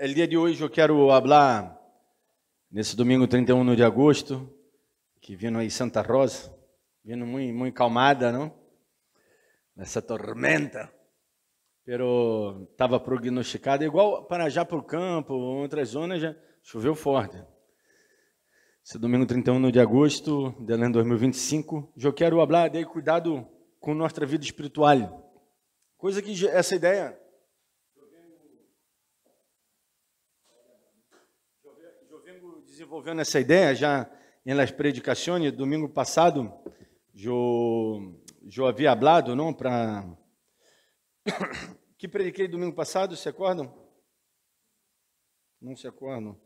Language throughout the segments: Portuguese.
El día de hoje eu quero falar, nesse domingo 31 de agosto, que vindo aí Santa Rosa, vindo muito calmada, não? Nessa tormenta. Pero estava prognosticada, igual para já para o campo, outras zonas, já choveu forte. Esse domingo 31 de agosto, de ano 2025, eu quero falar de cuidado com nossa vida espiritual. Coisa que essa ideia... Eu venho desenvolvendo essa ideia já em las predicações. Domingo passado, eu havia falado, não, para... Que prediquei domingo passado, se acordam? Não se acordam?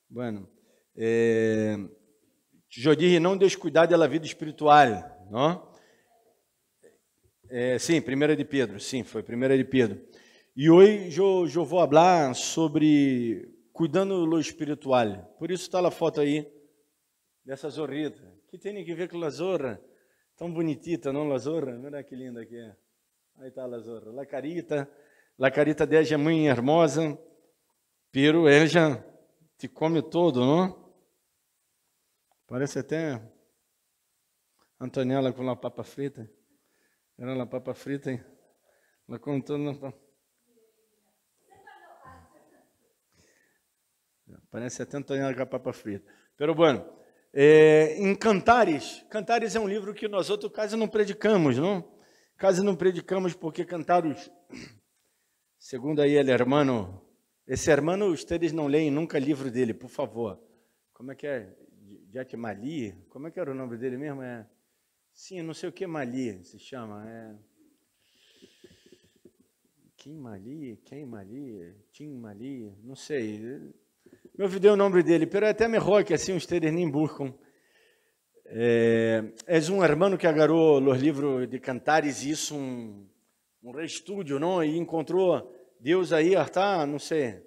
Bueno, eu disse não descuidar da vida espiritual, não? Sim, 1 de Pedro, sim, foi 1 de Pedro. E hoje eu vou falar sobre cuidando do espiritual. Por isso está a foto aí dessa zorrita. Que tem que ver com a zorra? Tão bonitita, não, a zorra? Olha que linda que é. Aí está a zorra. La carita dela é muito hermosa, pero ela já te come todo, não? Parece até Antonella com a papa frita. Era a papa frita, hein? Ela contou na papa. Parece até Antonella com a papa frita. Pero bueno, em Cantares é um livro que nós outros quase não predicamos, não? Quase não predicamos porque Cantares, segundo aí ele hermano, esse hermano, vocês não leem nunca livro dele, por favor. Como é que é? Jack Mali? Como é que era o nome dele mesmo? Sim, não sei o que Mali se chama. Kim Mali? Tim Mali? Não sei. Me olvidei o nome dele, pero é até melhor que assim vocês nem buscam. É um hermano que agarrou os livros de Cantares e isso um reestúdio, não? E encontrou Deus aí, tá? Não sei.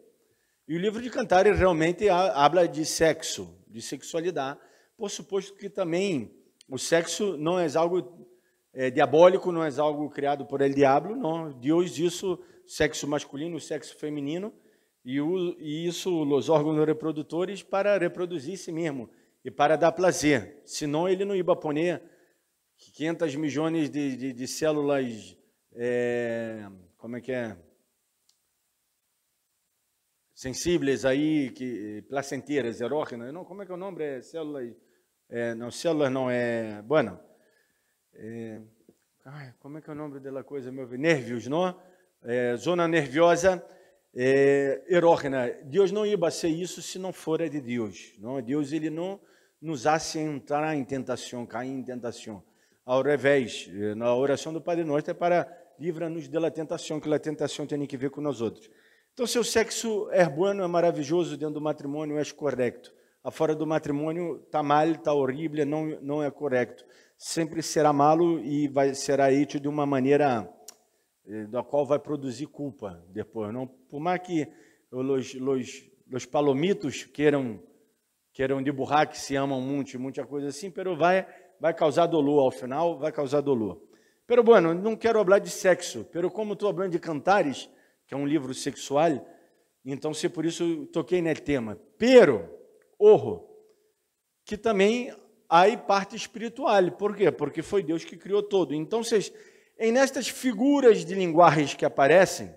E o livro de Cantares realmente habla de sexo, de sexualidade, por suposto que também o sexo não é algo diabólico, não é algo criado por el diablo, não. Deus isso, sexo masculino, sexo feminino, e isso, os órgãos reprodutores para reproduzir si mesmo e para dar prazer. Senão ele não ia poner 500 milhões de células, como é que é? Sensíveis aí, placenteiras, erógenas, não, como é que é o nome? Células, células não, bueno, como é que é o nome da coisa, meu filho? Nervios, não? Zona nerviosa, erógena. Deus não ia ser isso se não for de Deus, não? Deus, ele não nos hace entrar em tentação, cair em tentação. Ao revés, na oração do Padre Nosso é para livrar-nos da tentação, que a tentação tem que ver com nós outros. Então, se o sexo é bueno, é maravilhoso, dentro do matrimônio é correto. Fora do matrimônio está mal, está horrível, não é correto. Sempre será malo e será hecho de uma maneira da qual vai produzir culpa depois. Não? Por mais que os palomitos queiram dibujar que se amam muito, muita coisa assim, pero vai causar dolor ao final, vai causar dolor. Pero bueno, não quero falar de sexo, pero como estou falando de Cantares, que é um livro sexual, então, se por isso toquei no tema. Pero, que também há parte espiritual. Por quê? Porque foi Deus que criou todo. Então, nestas figuras de linguagens que aparecem,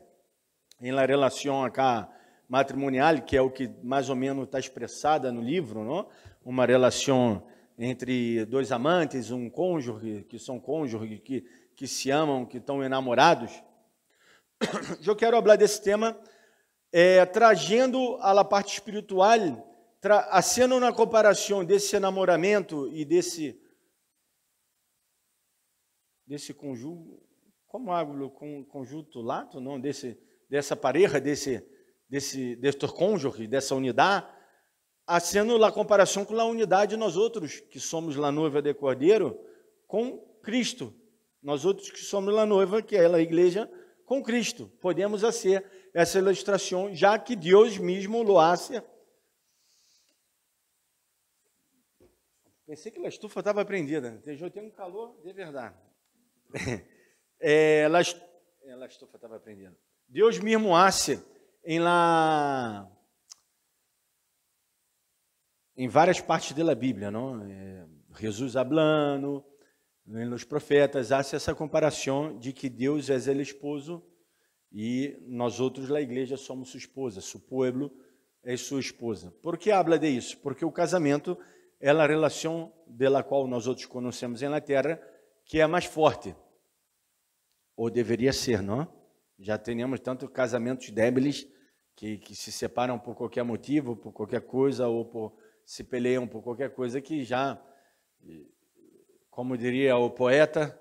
em la relação acá matrimonial, que é o que mais ou menos está expressada no livro, não? Uma relação entre dois amantes, um cônjuge, que são cônjuges, que se amam, que estão enamorados. Eu quero falar desse tema, trazendo a parte espiritual, sendo uma comparação desse enamoramento e desse conjunto, como hablo, conjunto lato, não, dessa pareja, desse cônjuge, dessa unidade, sendo a comparação com a unidade nós outros, que somos a noiva de Cordeiro, com Cristo. Nós outros que somos a noiva, que é a igreja, com Cristo. Podemos fazer essa ilustração, já que Deus mesmo lo hace. Pensei que a estufa estava prendida. Eu tenho um calor de verdade. A estufa estava prendida. Deus mesmo hace em várias partes da Bíblia, não? Jesus hablando, nos profetas, há essa comparação de que Deus é el esposo e nós outros, a igreja, somos sua esposa, seu pueblo é sua esposa. Por que habla de isso? Porque o casamento é a relação da qual nós outros conhecemos na terra, que é mais forte, ou deveria ser, não? Já temos tanto casamentos débeis que se separam por qualquer motivo, por qualquer coisa, ou se peleiam por qualquer coisa, que já, como diria o poeta,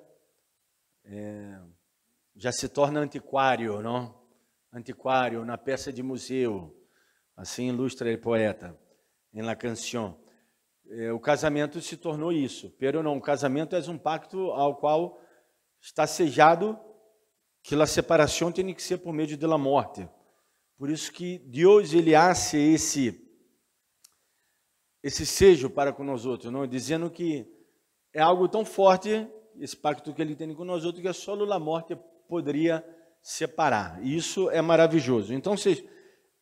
já se torna antiquário, não? Antiquário na peça de museu, assim ilustra o poeta em la canção. O casamento se tornou isso, pero não, o casamento é um pacto ao qual está sellado que a separação tem que ser por meio da morte. Por isso que Deus, ele hace esse sejo para com nós outros, não? Dizendo que é algo tão forte, esse pacto que ele tem com nós outros, que só a morte poderia separar. E isso é maravilhoso. Então,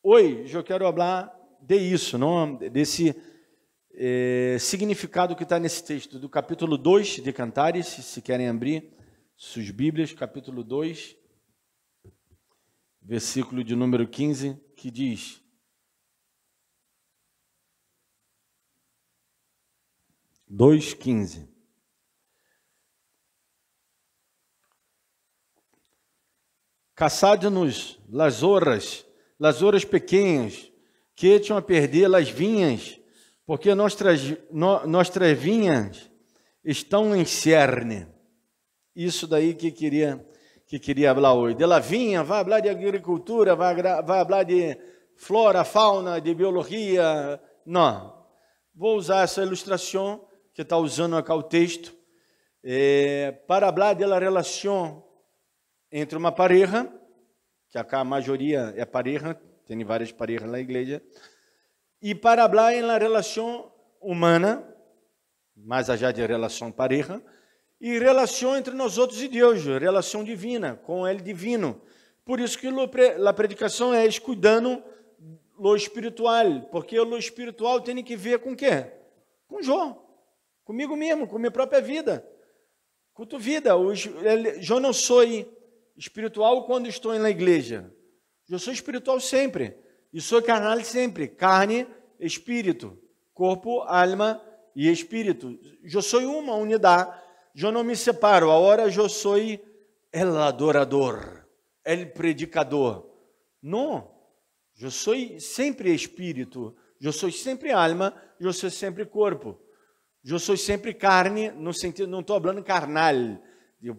hoje eu quero falar de isso, não? Desse significado que está nesse texto, do capítulo 2 de Cantares, se querem abrir suas Bíblias, capítulo 2, versículo de número 15, que diz: dois, 15. Caçade-nos las horas pequenas, que echam a perder las vinhas, porque nossas vinhas estão em cerne. Isso daí que queria falar hoje. De la vinha, vai falar de agricultura, vai falar de flora, fauna, de biologia. Não. Vou usar essa ilustração que está usando aqui o texto para falar da relação entre uma pareja, que acá a maioria é pareja, tem várias parejas na igreja, e para falar em la relação humana, mais allá de relação pareja, e relação entre nós outros e Deus, relação divina, com Ele divino. Por isso que a predicação é cuidando lo espiritual, porque o espiritual tem que ver com o quê? Com Jó, comigo mesmo, com minha própria vida, com tua vida. Eu não sou espiritual quando estou na igreja, eu sou espiritual sempre, e sou carnal sempre, carne, espírito, corpo, alma e espírito. Eu sou uma unidade, eu não me separo. Agora eu sou el adorador, el predicador. Não, eu sou sempre espírito, eu sou sempre alma, eu sou sempre corpo. Eu sou sempre carne, no sentido, não estou falando carnal,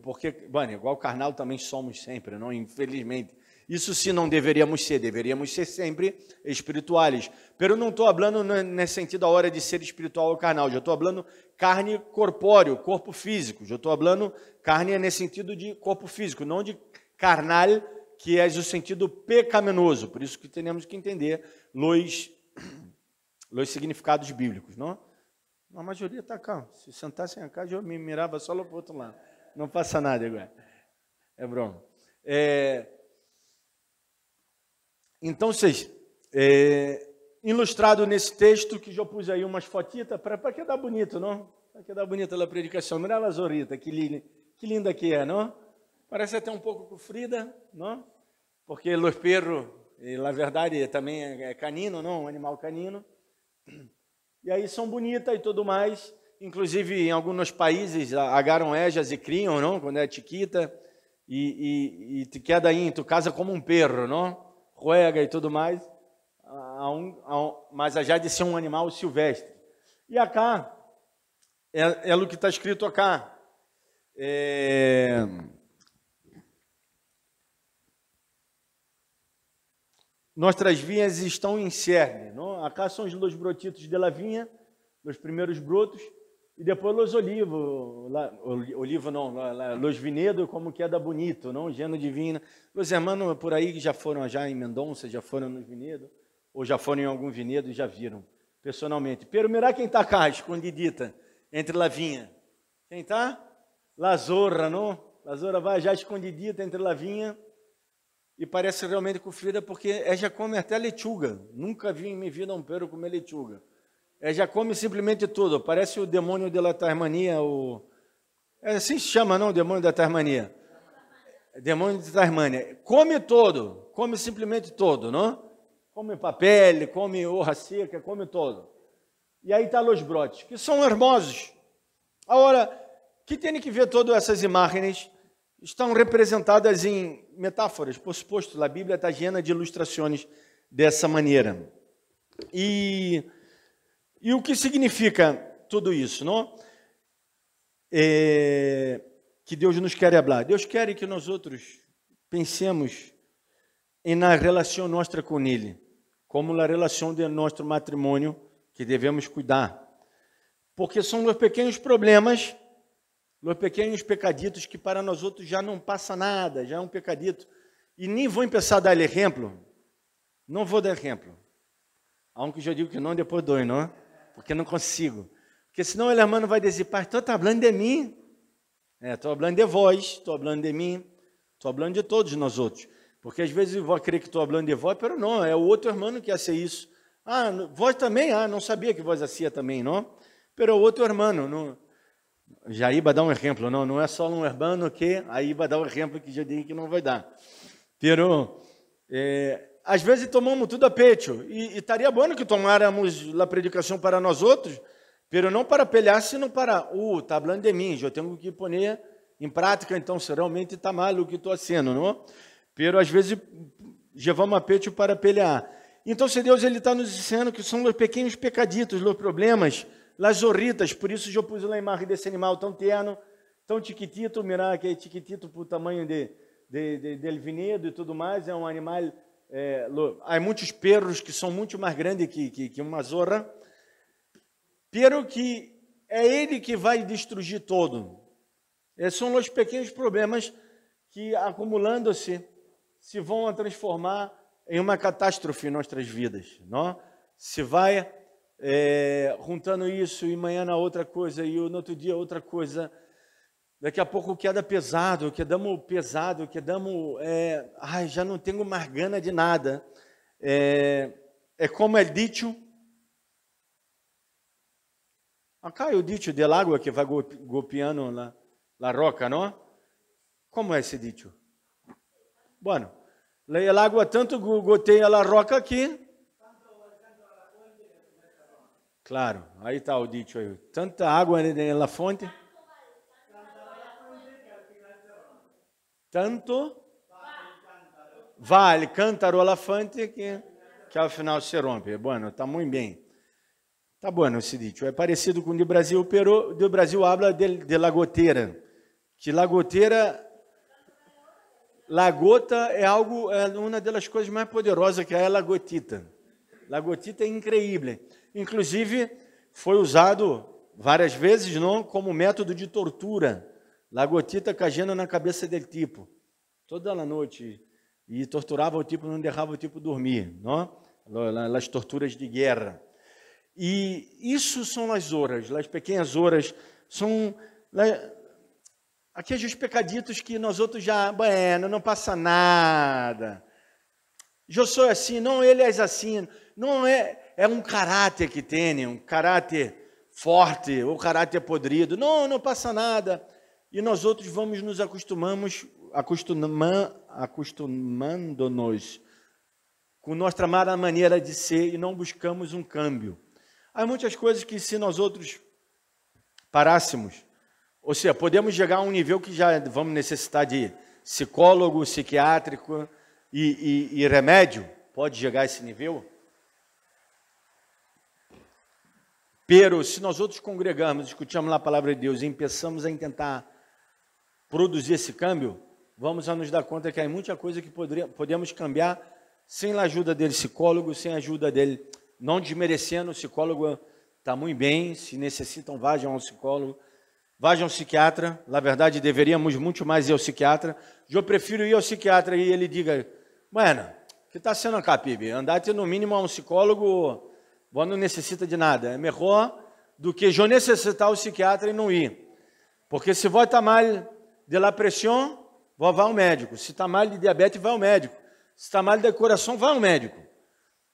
porque, bueno, igual carnal também somos sempre, não? Infelizmente. Isso sim não deveríamos ser sempre espirituais. Pero não estou falando nesse sentido a hora de ser espiritual ou carnal, já estou falando carne corpóreo, corpo físico. Já estou falando carne nesse sentido de corpo físico, não de carnal, que é o sentido pecaminoso. Por isso que temos que entender os significados bíblicos, não? A maioria está cá. Se sentassem cá, eu me mirava só para o outro lado. Não passa nada agora. É broma. Então, ilustrado nesse texto, que eu pus aí umas fotitas, para quedar bonito, não? Para quedar bonita a predicação. Mira a Zorita, que linda que é, não? Parece até um pouco comprida, não? Porque os perros, na verdade, também é canino, não? Um animal canino. E aí são bonitas e tudo mais. Inclusive, em alguns países, agarram ejas e criam, não? Quando é chiquita. E te queda aí, tu casa como um perro, não? Juega e tudo mais. Mas já de ser um animal silvestre. E acá, é o que está escrito acá. Nossas vinhas estão em cerne, não? Acá são os brotitos de la vinha, os primeiros brotos, e depois os olivos, olivo não, os vinedos, como queda bonito, não? Geno de vinha. Os irmãos por aí que já foram já em Mendonça, já foram nos vinedos, ou já foram em algum vinedo e já viram, personalmente. Pero mirá quem está cá, escondidita, entre la vinha. Quem está? La zorra, não? La zorra vai já escondidita entre la vinha. e parece realmente com fibra, porque já come até lechuga. Nunca vi em minha vida um pero comer lechuga. Já come simplesmente tudo. Parece o demônio da Tasmania. É assim se chama, não? O demônio da Tasmania. Demônio de Tasmania. Come todo. Come simplesmente todo, não? Come papel, come hoja seca, come todo. E aí está os brotes, que são hermosos. Agora, que tem que ver todas essas imagens estão representadas em metáforas. Por suposto, a Bíblia está llena de ilustrações dessa maneira. E o que significa tudo isso, não? Que Deus nos quer falar. Deus quer que nós outros pensemos na relação nossa com Ele, como na relação de nosso matrimônio que devemos cuidar. Porque são os pequenos problemas, os pequenos pecaditos que para nós outros já não passa nada, já é um pecadito. E nem vou começar a dar exemplo, não vou dar exemplo. Aunque já digo que não, depois dou, não? Porque não consigo. Porque senão o irmão vai dizer, pastor, está falando de mim. Estou falando de vós, estou falando de mim, estou falando de todos nós outros. Porque às vezes eu vou crer que estou falando de vós, mas não, é o outro irmão que hace isso. Ah, vós também? Ah, não sabia que vós hacía também, não? Pero o outro irmão, não. Já iba dar um exemplo, não é só um irmão que aí vai dar um exemplo que já disse que não vai dar. Pero, às vezes tomamos tudo a pecho, e estaria bom que tomáramos a predicação para nós outros, pero não para pelear, sino para, está falando de mim, eu tenho que pôr em prática, então, se realmente está mal o que estou fazendo, não? Pero, às vezes, levamos a pecho para pelear. Então, se Deus está nos dizendo que são os pequenos pecaditos, os problemas, as zorritas, por isso eu pus lá a imagem desse animal tão terno, tão chiquitito, mirar que é chiquitito para o tamanho del vinedo e tudo mais, é um animal, há muitos perros que são muito mais grandes que uma zorra, pero que é ele que vai destruir todo. São os pequenos problemas que, acumulando-se, se vão transformar em uma catástrofe em nossas vidas, não? Se vai juntando isso e amanhã na outra coisa e no outro dia outra coisa, daqui a pouco queda pesado, já não tenho mais gana de nada. Como é dito, acá é o dito del água que vai golpeando la roca, não? Como é esse dito? Bueno, el água tanto goteia a roca que... Claro, aí está o dito aí. Tanta água na fonte. Tanto vale cântaro a fonte que ao final se rompe. Bueno, está muito bem. Está bueno esse dito. É parecido com o do Brasil, pero do Brasil habla de la goteira. Que la goteira... La gota é uma das coisas mais poderosas que é a gotita. A gotita é incrível. Inclusive, foi usado várias vezes não, como método de tortura. A gotita caindo na cabeça do tipo. Toda a noite. E torturava o tipo, não deixava o tipo dormir. Não? As torturas de guerra. E isso são as horas, as pequenas horas. São... aqueles pecaditos que nós outros já, não passa nada. Eu sou assim, não, ele é assim. Não é um caráter que tem, um caráter forte, ou caráter podrido. Não passa nada. E nós outros vamos nos acostumando-nos com nossa má maneira de ser e não buscamos um câmbio. Há muitas coisas que se nós outros parássemos, ou seja, podemos chegar a um nível que já vamos necessitar de psicólogo, psiquiátrico e remédio. Pode chegar a esse nível? Pero, se nós outros congregamos, escutamos a palavra de Deus e começamos a tentar produzir esse câmbio, vamos a nos dar conta que há muita coisa que podemos cambiar sem a ajuda dele, psicólogo, sem a ajuda dele, não desmerecendo, o psicólogo está muito bem, se necessitam, vajam ao psicólogo, vajam ao psiquiatra, na verdade deveríamos muito mais ir ao psiquiatra, eu prefiro ir ao psiquiatra e ele diga, bueno, o que está sendo acá, Pibe? Andar-te no mínimo a um psicólogo, você não necessita de nada, é melhor do que eu necessitar o psiquiatra e não ir, porque se você está mal de la pressão, vai ao médico, se está mal de diabetes, vai ao médico, Se está mal de coração, vai ao médico.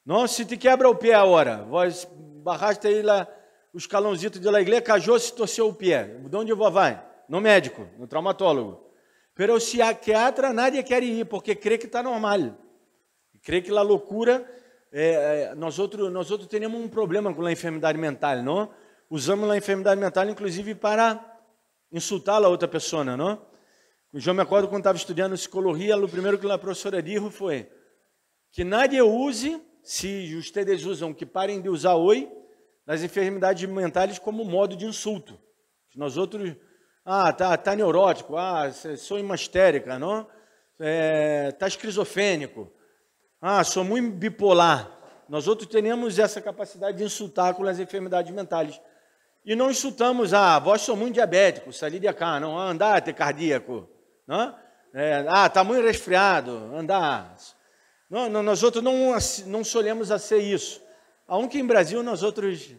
Não, se te quebra o pé agora, vós barraste aí lá os calãozitos de la igreja, cajou, se torceu o pé. De onde vou vai? No médico, no traumatólogo. Pero o psiquiatra nadie quer ir, porque crê que está normal. Crê que a loucura, nós outros temos um problema com a enfermidade mental, não? Usamos a enfermidade mental, inclusive, para insultar a outra pessoa, não? Eu me acordo quando estava estudando psicologia, o primeiro que a professora disse foi que nadie use, se vocês usam, que parem de usar hoje, nas enfermidades mentais como modo de insulto. Nós outros, tá neurótico, sou uma histérica, não? Tá esquizofrênico, sou muito bipolar. Nós outros temos essa capacidade de insultar com as enfermidades mentais. E não insultamos, vós sou muito diabético, saí de cá, não, andar, ter cardíaco, não? Tá muito resfriado, andar. Não, nós outros não solemos a ser isso. Aunque em Brasil nós outros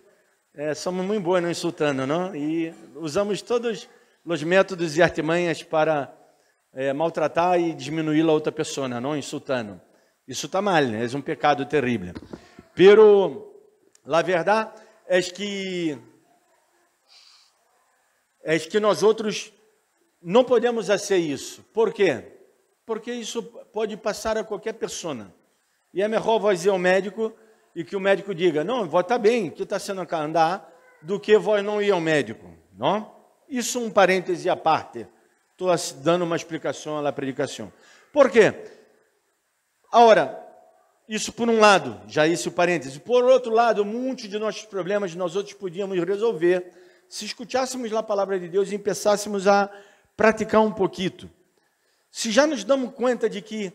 somos muito bons não insultando, não? E usamos todos os métodos e artimanhas para maltratar e diminuir a outra pessoa, não insultando. Isso está mal, é um pecado terrível. Pero a verdade é que nós outros não podemos fazer isso. Por quê? Porque isso pode passar a qualquer pessoa. E é melhor vós ir ao médico e que o médico diga, não, vós está bem, que está sendo cá andar, do que vós não ir ao médico. Não? Isso um parêntese à parte. Estou dando uma explicação à predicação. Por quê? Ora, isso por um lado, já esse o parêntese. Por outro lado, muitos de nossos problemas nós outros podíamos resolver se escutássemos a palavra de Deus e começássemos a praticar um pouquinho. Se já nos damos conta de que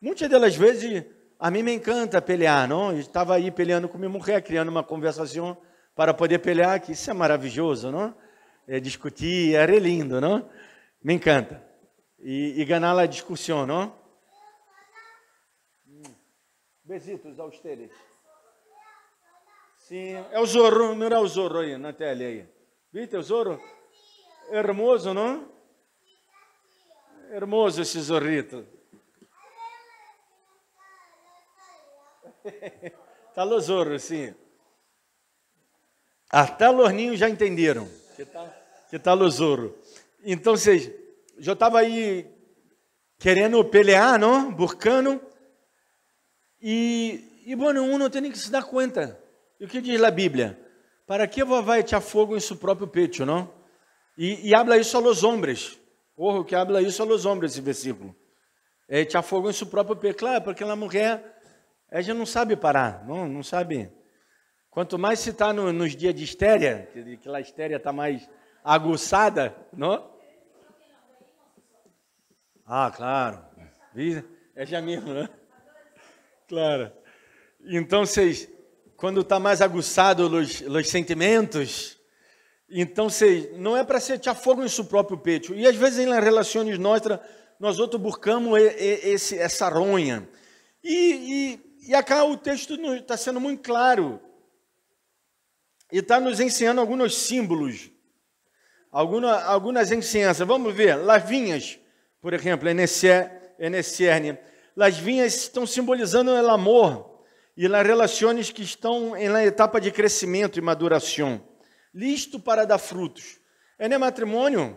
muitas das vezes a mim me encanta pelear, não? Eu estava aí peleando com minha mulher, criando uma conversação para poder pelear, que isso é maravilhoso, não? Discutir, é lindo, não? Me encanta. E ganhar a discussão, não? Besitos a vocês. Sim, é o Zorro, mira o Zorro aí na tela aí. Viste o Zorro? Hermoso, não? Hermoso esse zorrito. Tá o Zorro, sim. Até os ninhos já entenderam que tá o Zorro. Então, vocês, já estava aí querendo pelear, não? Buscando. E bueno, não tem que se dar conta. E o que diz a Bíblia? Para que vai echar fogo em seu próprio peito, não? E habla isso a los hombres. Porra, que habla isso a los hombres, esse versículo. Echar fogo em seu próprio peito. Claro, porque a mulher, ela já não sabe parar, não sabe. Quanto mais se está nos dias de histéria, que a histéria está mais aguçada, não? Claro. É já mesmo, né? Claro. Então, vocês, quando está mais aguçado os sentimentos, então, vocês, não é para se echar fogo em seu próprio peito. E às vezes, nas relações nossas, nós outros buscamos essa ronha. E acá o texto está sendo muito claro. E está nos ensinando alguns símbolos, algumas ensinanças. Vamos ver, las vinhas, por exemplo, NCR. Las vinhas estão simbolizando o amor e as relações que estão na etapa de crescimento e maduração, listo para dar frutos. No matrimônio,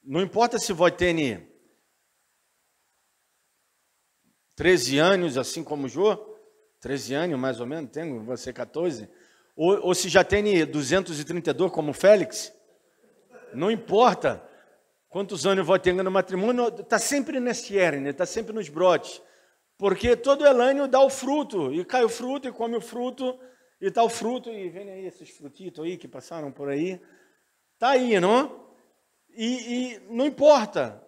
não importa se você tem 13 anos, assim como o Jô, 13 anos mais ou menos, tenho, você 14, ou se já tem 232 como o Félix, não importa quantos anos você tem no matrimônio, está sempre nesse hérnia, está sempre nos brotes, porque todo ano dá o fruto, e cai o fruto, e come o fruto, e está o fruto, e vem aí esses frutitos aí que passaram por aí, está aí, não? E não importa,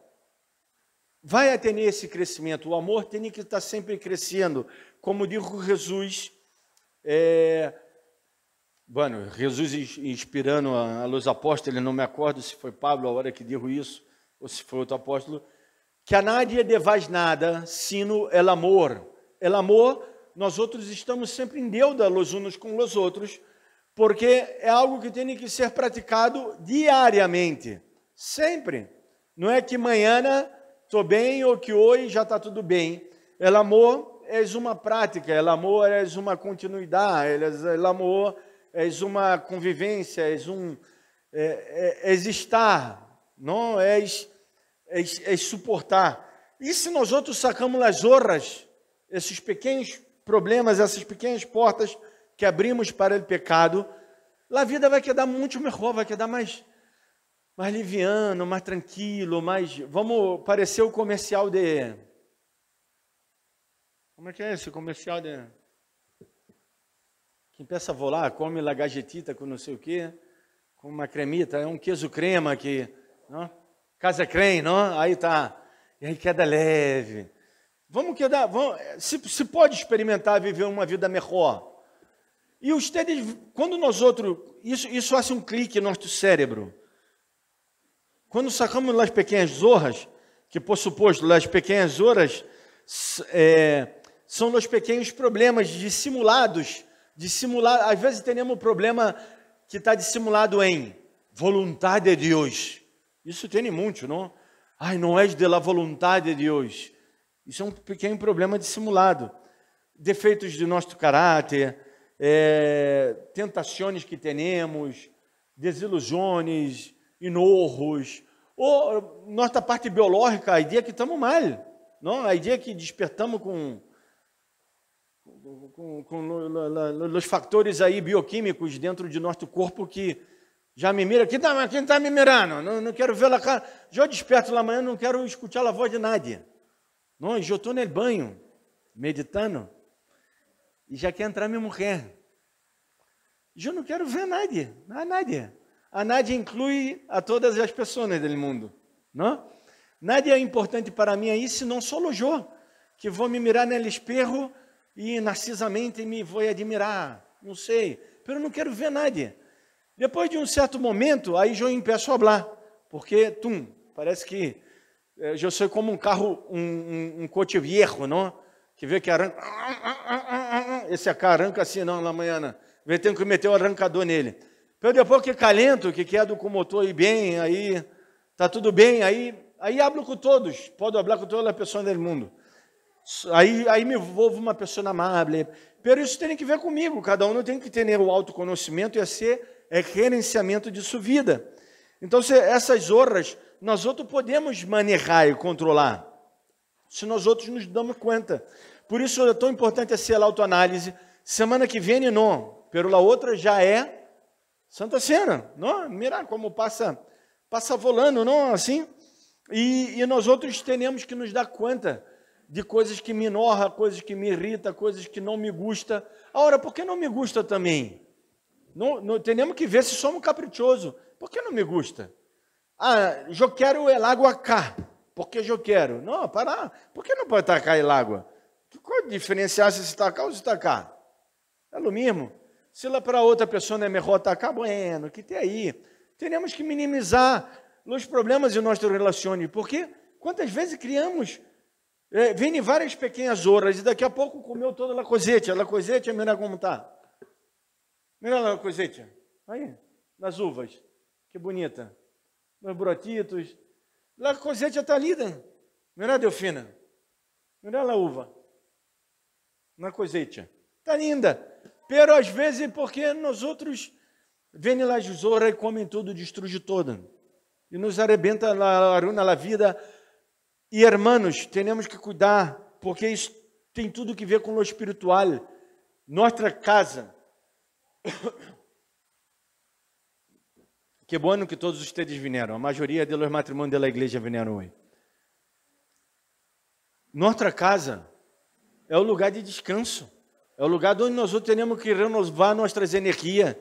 vai ter esse crescimento, o amor tem que estar sempre crescendo, como dijo Jesus, bueno, Jesus inspirando a los apóstolos, não me acordo se foi Pablo a hora que dijo isso, ou se foi outro apóstolo, que a nadie devais nada, sino el amor. El amor, nós outros estamos sempre em deuda los unos com los outros, porque é algo que tem que ser praticado diariamente, sempre. Não é que amanhã estou bem ou que hoje já está tudo bem. El amor é uma prática, el amor é uma continuidade, el amor é uma convivência, é estar, não é suportar. E se nós outros sacamos as zorras, esses pequenos problemas, essas pequenas portas que abrimos para o pecado, a vida vai quedar muito melhor, vai quedar mais liviano, mais tranquilo, vamos parecer o comercial de... Como é que é esse comercial de... Quem peça a volar, come la gajetita com não sei o quê, com uma cremita, é um queijo crema que... Não? Casa creme, não? Aí tá... E aí queda leve. Se pode experimentar viver uma vida melhor. E ustedes, quando nós outros, isso faz um clique no nosso cérebro. Quando sacamos as pequenas zorras, que por suposto, as pequenas zorras são os pequenos problemas dissimulados, às vezes temos um problema que está dissimulado em vontade de Deus. Isso tem muito, não? Ai, não é de la vontade de Deus. Isso é um pequeno problema dissimulado. Defeitos de nosso caráter, tentações que temos, desilusões, enojos, ou nossa parte biológica, a ideia que estamos mal, não? A ideia que despertamos com os fatores aí bioquímicos dentro de nosso corpo que já me mira. Quem está me mirando? Não quero ver a cara. Já desperto lá amanhã, não quero escutar a voz de nadie. Não, eu estou no banho, meditando, e já quer entrar minha mulher. Eu não quero ver nadie, a nadie. A nadie inclui a todas as pessoas do mundo, não? Nadie é importante para mim aí, se não sou eu, que vou me mirar no espelho e narcisamente me vou admirar, não sei, mas eu não quero ver nadie. Depois de um certo momento, aí eu empeço a falar, porque, parece que eu sou como um carro, um coche viejo, não? Que vê que arranca, esse carro arranca assim, não, na manhã, vê, tem que meter o arrancador nele. Pero depois que calento, que queda com o motor ir bem, aí tá tudo bem, aí hablo com todos, posso falar com todas as pessoas do mundo. Aí me envolvo uma pessoa amável. Pero isso tem que ver comigo, cada um tem que ter o autoconhecimento e ser gerenciamento de sua vida. Então, essas zorras, nós outros podemos manejar e controlar, se nós outros nos damos conta. Por isso é tão importante ser a autoanálise. Semana que vem, não, pero la outra já é Santa Cena, não? Mira como passa volando, não? Assim. E nós outros temos que nos dar conta de coisas que me enoja, coisas que me irrita, coisas que não me gusta. Agora, por que não me gusta também? Não temos que ver se somos caprichosos. Por que não me gusta? Eu quero el água cá, porque eu quero. Não, para. Por que não pode estar cá el água? Qual a diferença se está cá ou se está cá? É o mesmo. Se lá para outra pessoa não é melhor estar cá, bueno, que tem aí. Temos que minimizar os problemas de nosso relacionamento, porque quantas vezes criamos, vêm várias pequenas zorras, e daqui a pouco comeu toda a coisete, mira como está. Mira a coisete, aí, nas uvas, que bonita, nos brotitos, a coisete está linda, mira a Delfina, mira a uva, na coisete, está linda. Pero às vezes porque nós outros vêm lá de zorra e comem tudo, destruem toda. E nos arrebenta a vida. E hermanos, temos que cuidar, porque isso tem tudo que ver com o espiritual. Nossa casa. Que bom que todos vocês vieram. A maioria dos matrimônios da igreja vieram hoje. Nossa casa é o lugar de descanso. É o lugar onde nós temos que renovar nossas energias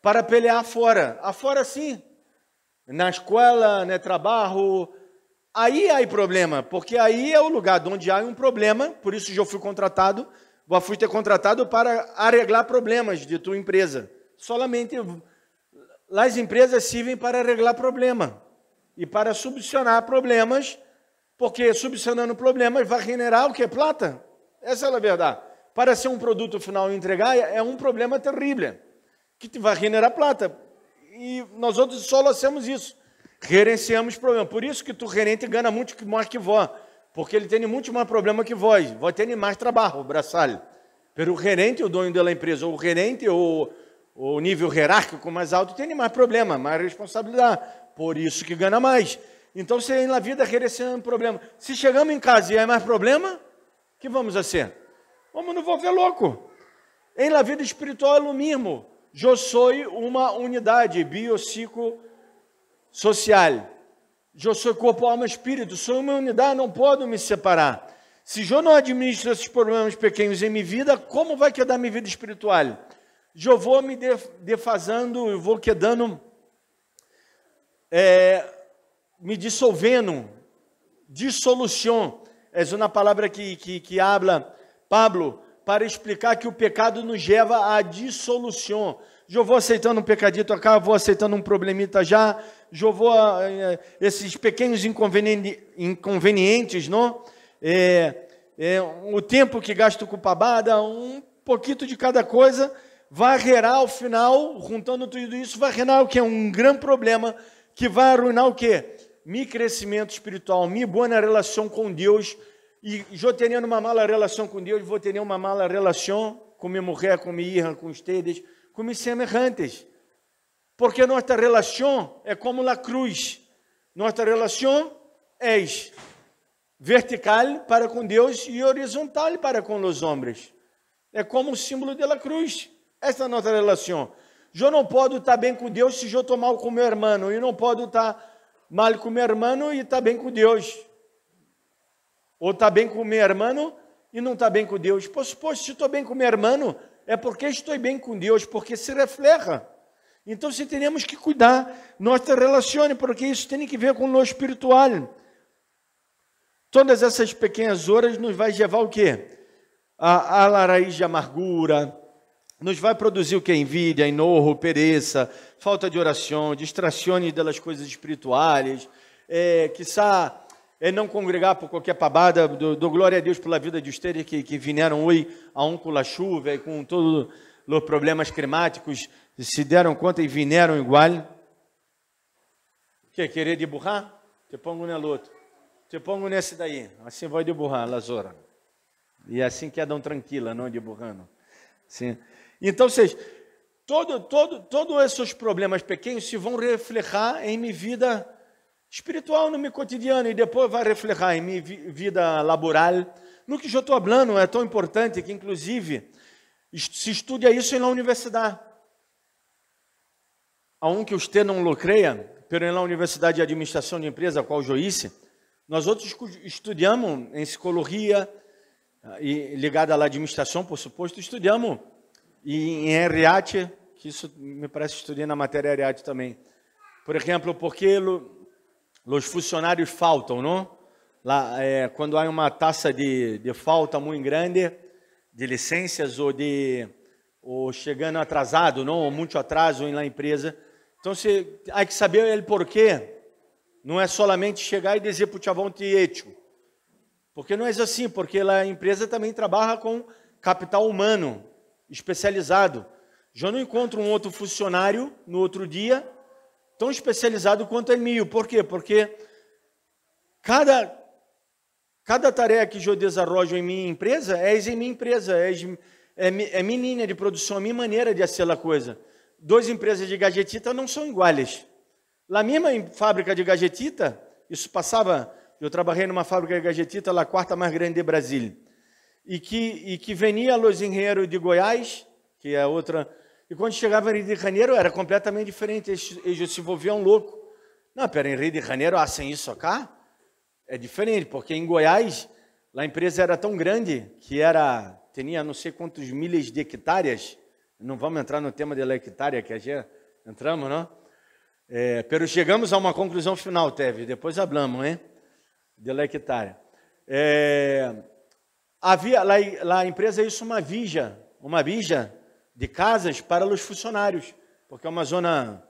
para pelear fora. Afora sim, na escola, no trabalho. Aí há problema, porque aí é o lugar onde há um problema, por isso eu fui contratado, fui ter contratado para arreglar problemas de tua empresa. Solamente as empresas servem para arreglar problema e para solucionar problemas, porque solucionando problemas vai generar o que? Plata. Essa é a verdade. Para ser um produto final e entregar, é um problema terrível, que vai generar plata. E nós outros só hacemos isso. gerenciamos problemas. Por isso que tu gerente ganha muito mais que vós, porque ele tem muito mais problema que vós. Vós tem mais trabalho, braçal. Pero o gerente, o dono da empresa, ou o gerente, ou o nível hierárquico mais alto, tem mais problema, mais responsabilidade. Por isso que ganha mais. Então, se na vida gerenciando problema, se chegamos em casa e é mais problema, o que vamos fazer? Vamos nos volver louco. Em la vida espiritual é o mesmo. Eu sou uma unidade biopsicossocial. Eu sou corpo, alma e espírito. Sou uma unidade, não posso me separar. Se eu não administro esses problemas pequenos em minha vida, como vai quedar minha vida espiritual? Eu vou me defasando, eu vou quedando, me dissolvendo. Dissolução é uma palavra que habla Pablo para explicar que o pecado nos leva à dissolução. Eu vou aceitando um pecadito acá, vou aceitando um problemita já, eu vou esses pequenos inconvenientes, não? O tempo que gasto com babada, um pouquinho de cada coisa, vai gerar ao final, juntando tudo isso, vai gerar o que? Um grande problema que vai arruinar o quê? Meu crescimento espiritual, minha boa relação com Deus. E eu tendo uma mala relação com Deus, vou ter uma mala relação com minha mulher, com minha irmã, com ustedes, com meus semelhantes. Porque nossa relação é como a cruz. Nossa relação é vertical para com Deus e horizontal para com os homens. É como o símbolo da cruz. Essa é a nossa relação. Eu não posso estar bem com Deus se eu estou mal com meu irmão. Eu não posso estar mal com meu irmão e estar bem com Deus. Ou está bem com meu irmão e não está bem com Deus. Pois, se estou bem com meu irmão, é porque estou bem com Deus, porque se refleja. Então, se temos que cuidar nossa relação, porque isso tem que ver com o espiritual. Todas essas pequenas horas nos vai levar o quê? A raiz de amargura, nos vai produzir o que? Envidia, enojo, pereza, falta de oração, distrações das coisas espirituais, quizá não congregar por qualquer pabada. Dou glória a Deus pela vida de vocês que vieram hoje, aún com a chuva e com todos os problemas climáticos, se deram conta e vieram igual. Querer deburrar? Te pongo no outro. Te pongo nesse daí. Assim vai deburrar, Lazora. E assim quedam tranquila, não deburrando. Sim. Então, vocês, todos esses problemas pequenos se vão refletir em minha vida espiritual, no meu cotidiano, e depois vai refletir em minha vida laboral. No que eu estou falando é tão importante que, inclusive, se estuda isso na universidade. Aunque você não lo creia, pero na Universidade de Administração de Empresa, a qual eu hice, nós outros estudamos em psicologia, e ligada à administração, por suposto, estudamos em RIAT, que isso me parece que estudei na matéria RIAT também. Por exemplo, porque os funcionários faltam, não? Lá, quando há uma taxa de falta muito grande, de licenças ou chegando atrasado, não? Ou muito atraso na empresa. Então, você há que saber o porquê. Não é somente chegar e dizer para o chavão ético. Porque não é assim, porque a empresa também trabalha com capital humano especializado. Já não encontro um outro funcionário no outro dia tão especializado quanto é meu. Por quê? Porque cada tarefa que eu desenvolvo em minha empresa em minha empresa, é minha linha de produção, a minha maneira de fazer a coisa. Duas empresas de gadgetita não são iguais. Na mesma fábrica de gadgetita, isso passava, eu trabalhei numa fábrica de gadgetita, a quarta mais grande de Brasília, e que venia os engenheiros de Goiás, que é outra, e quando chegava em Rio de Janeiro era completamente diferente, eles se envolviam louco. Não, pera, em Rio de Janeiro hacem isso cá? É diferente, porque em Goiás, a empresa era tão grande, que tinha não sei quantos milhas de hectares, não vamos entrar no tema da hectare, que já entramos, não? Pero chegamos a uma conclusão final, Teve, depois hablamos, hein? De la hectare. Havia lá a empresa isso uma vija de casas para os funcionários, porque é uma zona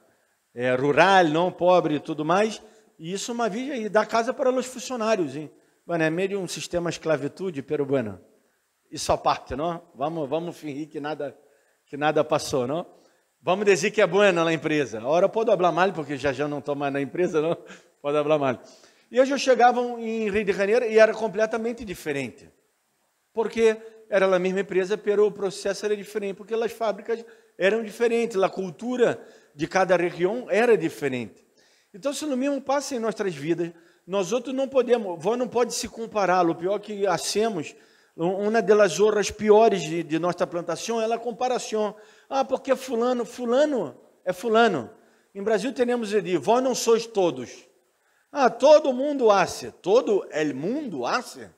rural, não pobre e tudo mais, e isso uma vija e dá casa para os funcionários, hein? Bueno, é meio um sistema esclavitude, pero bueno, isso à parte, não? Vamos fingir que nada passou, não? Vamos dizer que é bueno na empresa. Agora pode falar mal, porque já não estou mais na empresa, não pode falar mal. E eles chegavam em Rio de Janeiro e era completamente diferente. Porque era a mesma empresa, pero o processo era diferente, porque as fábricas eram diferentes, a cultura de cada região era diferente. Então, se o mesmo passa em nossas vidas, nós outros não podemos, não pode se comparar. O pior que hacemos, uma das horas piores de nossa plantação é a comparação. Ah, porque fulano é fulano. Em Brasil temos de vós não sois todos. Ah, todo mundo hace. Todo el mundo hace.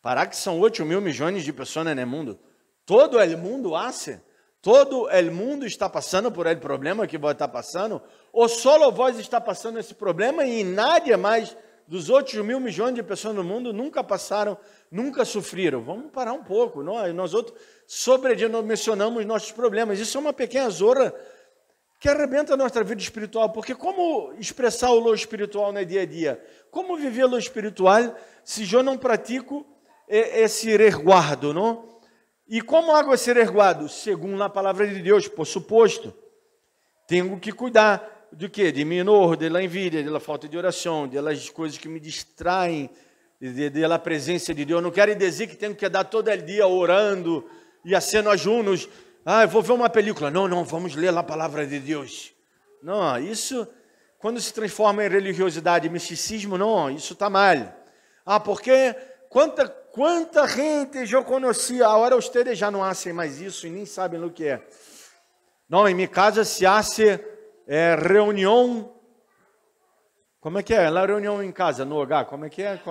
Para que são 8 mil milhões de pessoas no mundo. Todo el mundo hace. Todo el mundo está passando por el problema que vós está passando. Ou só vós está passando esse problema e nadie mais dos 8 mil milhões de pessoas no mundo nunca passaram, nunca sofreram. Vamos parar um pouco. Nós outros sobredimensionamos nossos problemas. Isso é uma pequena zorra que arrebenta a nossa vida espiritual. Porque como expressar o lo espiritual no dia a dia? Como viver o lo espiritual se eu não pratico esse resguardo, não? E como hago esse resguardo? Segundo a palavra de Deus, por suposto, tenho que cuidar do quê? De mim enojo, da envidia, da falta de oração, das coisas que me distraem, da presença de Deus. Não quero dizer que tenho que dar todo dia orando e acendo ajunos. Ah, eu vou ver uma película. Não, vamos ler a palavra de Deus. Não, isso, quando se transforma em religiosidade e misticismo, não, isso está mal. Ah, porque quanta gente eu conhecia, agora vocês já não fazem mais isso e nem sabem o que é. Não, em minha casa se hace reunião, como é que é? Lá reunião em casa, no hogar, como é que é?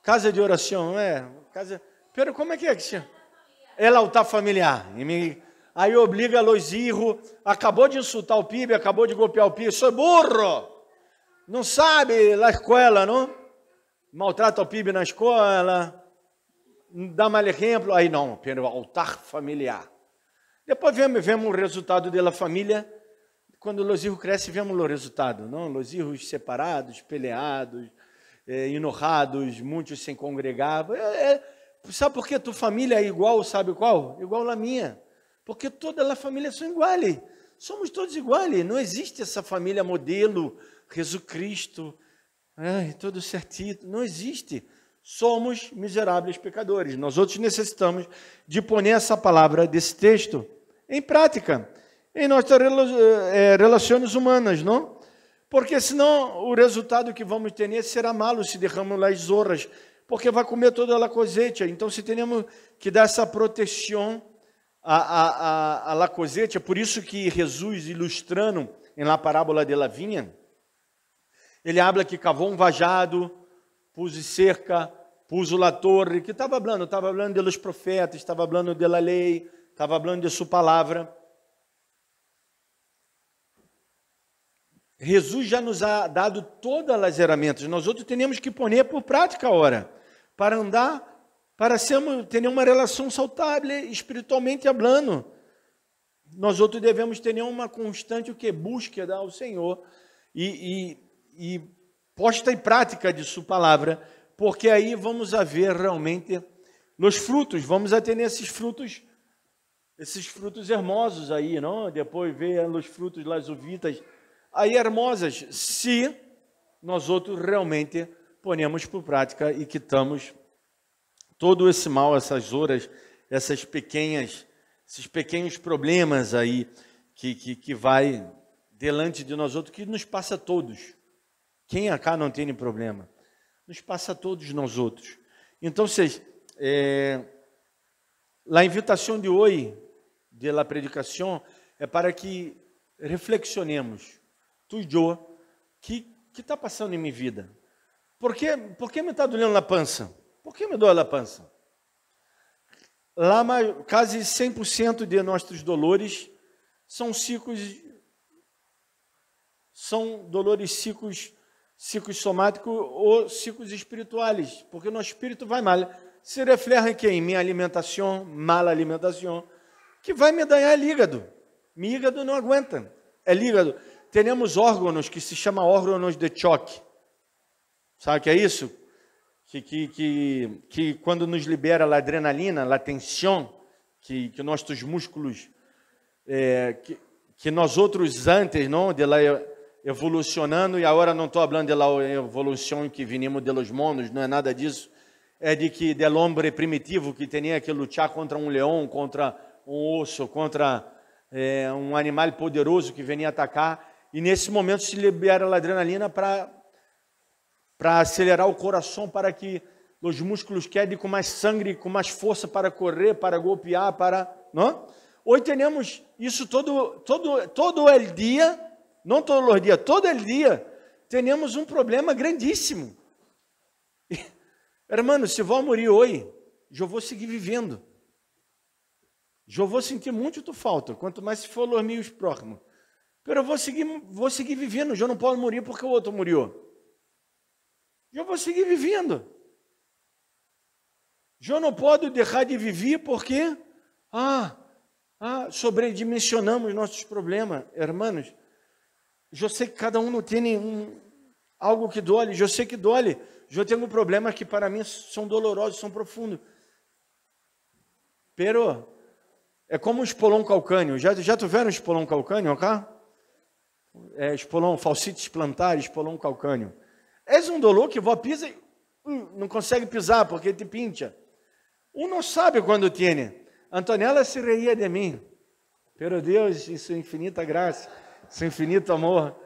Casa de oração, pero como é que se chama? É altar familiar. Aí obriga os filhos, acabou de insultar o PIB, acabou de golpear o PIB, sou burro, não sabe a escola, não? Maltrata o PIB na escola, dá mal exemplo, aí não, pelo altar familiar. Depois vemos o resultado da família, quando os filhos crescem, vemos o resultado, não? Os filhos separados, peleados, enojados, muitos sem congregar. Sabe por que tua família é igual, sabe qual? Igual a minha. Porque todas as famílias são iguais. Somos todos iguais. Não existe essa família modelo, Jesus Cristo, tudo certinho. Não existe. Somos miseráveis pecadores. Nós outros necessitamos de pôr essa palavra desse texto em prática, em nossas relações humanas, não? Porque senão o resultado que vamos ter será malo se derramamos as zorras, porque vai comer toda a cosecha. Então, se temos que dar essa proteção à la cosecha, por isso que Jesus, ilustrando em la parábola de la vinha, ele habla que cavou um vajado, pus cerca, pus a torre, que estava falando dos profetas, estava falando da lei, estava falando de sua palavra. Jesus já nos ha dado todas as ferramentas, nós outros temos que pôr por prática agora, para andar, para ter uma relação saudável, espiritualmente falando. Nós outros devemos ter uma constante búsqueda ao Senhor e posta em prática de sua palavra, porque aí vamos a ver realmente os frutos, vamos a ter esses frutos hermosos aí, não? Depois ver os frutos, las uvitas, aí hermosas, se nós outros realmente ponemos por prática e quitamos todo esse mal, essas horas, esses pequenos problemas aí que vai delante de nós outros, que nos passa a todos. Quem acá não tem problema? Nos passa a todos nós outros. Então, a invitação de hoje, de la predicação, é para que reflexionemos, tu e eu, que está passando em minha vida? Por que me está doendo a pança? Por que me dói a pança? Lá, quase 100% de nossos dolores são dolores psicossomáticos ou ciclos espirituais, porque nosso espírito vai mal. Se reflete que em minha alimentação, mala alimentação, que vai me danhar hígado. Meu hígado não aguenta. É hígado. Temos órgãos que se chamam órgãos de choque. Sabe o que é isso? Que quando nos libera a adrenalina, a tensão, que nossos músculos que nós outros antes, não, de lá evolucionando, e agora não estou falando da evolução que vinimos de los monos, não é nada disso, é de que del hombre primitivo que tinha que lutar contra um leão, contra um osso, contra um animal poderoso que vinha atacar, e nesse momento se libera a adrenalina para acelerar o coração, para que os músculos quedem com mais sangue, com mais força para correr, para golpear, não? Hoje temos isso todo o dia, não todos os dias, todo o dia, temos um problema grandíssimo. Hermano, se vou morrer hoje, eu vou seguir vivendo. Eu vou sentir muito tua falta, quanto mais se for os meus próximos. Mas eu vou seguir vivendo, eu não posso morrer porque o outro morreu. Eu vou seguir vivendo. Eu não posso deixar de viver porque sobredimensionamos nossos problemas. Hermanos, eu sei que cada um não tem algo que dole, eu sei que dole. Eu tenho problemas que para mim são dolorosos, são profundos. Pero é como um espolão calcâneo. Já tiveram espolão calcâneo acá? Espolão, falcites plantares, espolão calcâneo. É um dolor que vó pisa e não consegue pisar porque te pincha. Não sabe quando tem. Antonella se reía de mim. Pero Deus, em sua infinita graça, seu infinito amor,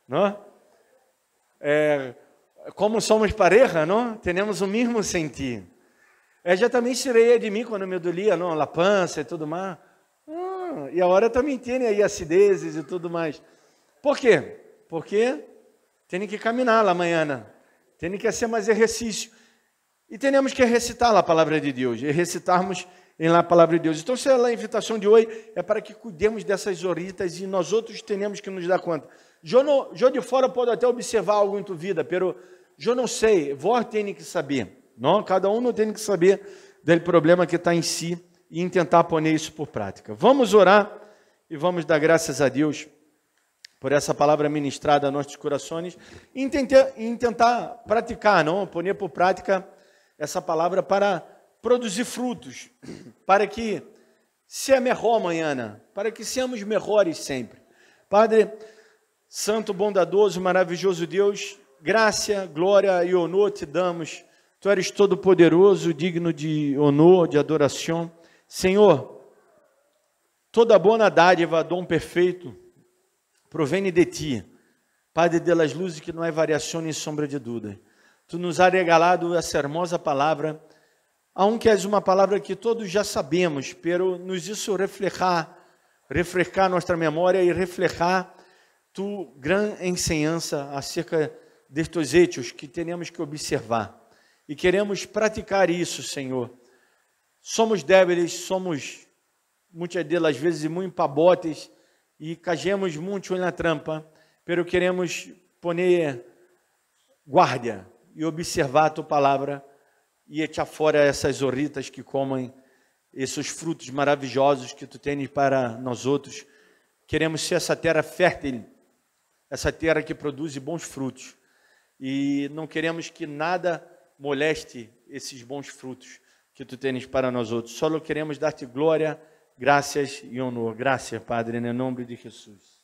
não? Como somos pareja, não? Temos o mesmo sentir. Já também se reía de mim quando me dolia, não? A pança e tudo mais. E agora também tem aí acidezes e tudo mais. Por quê? Porque tem que caminhar lá amanhã, tem que fazer mais exercício. E temos que recitar a palavra de Deus, e recitarmos em lá a palavra de Deus. Então, a invitação de hoje é para que cuidemos dessas oritas e nós outros temos que nos dar conta. Eu de fora posso até observar algo em tua vida, pero eu não sei, vós tem que saber. Não? Cada um não tem que saber do problema que está em si e tentar pôr isso por prática. Vamos orar e vamos dar graças a Deus por essa palavra ministrada a nossos corações e tentar praticar, não? Pôr por prática essa palavra para produzir frutos, para que seja melhor amanhã, para que sejamos melhores sempre. Padre Santo, bondadoso, maravilhoso Deus, graça, glória e honor te damos. Tu eres todo-poderoso, digno de honor, de adoração. Senhor, toda boa dádiva, dom perfeito, provém de ti, Padre de las luzes, que não há variação nem sombra de dúvida. Tu nos has regalado essa hermosa palavra, aunque é uma palavra que todos já sabemos, pero nos hizo refrescar nossa memória e reflejar tu grande enseñança acerca destes hechos que temos que observar. E queremos praticar isso, Senhor. Somos débeis, somos muitas delas vezes muito pabotes e cagemos muito na trampa, pero queremos poner guarda e observar a tua palavra e echar fora essas orritas que comem esses frutos maravilhosos que tu tens para nós outros. Queremos ser essa terra fértil, essa terra que produz bons frutos. E não queremos que nada moleste esses bons frutos que tu tens para nós outros. Só queremos dar-te glória, graças e honor. Graças, Padre, em nome de Jesus.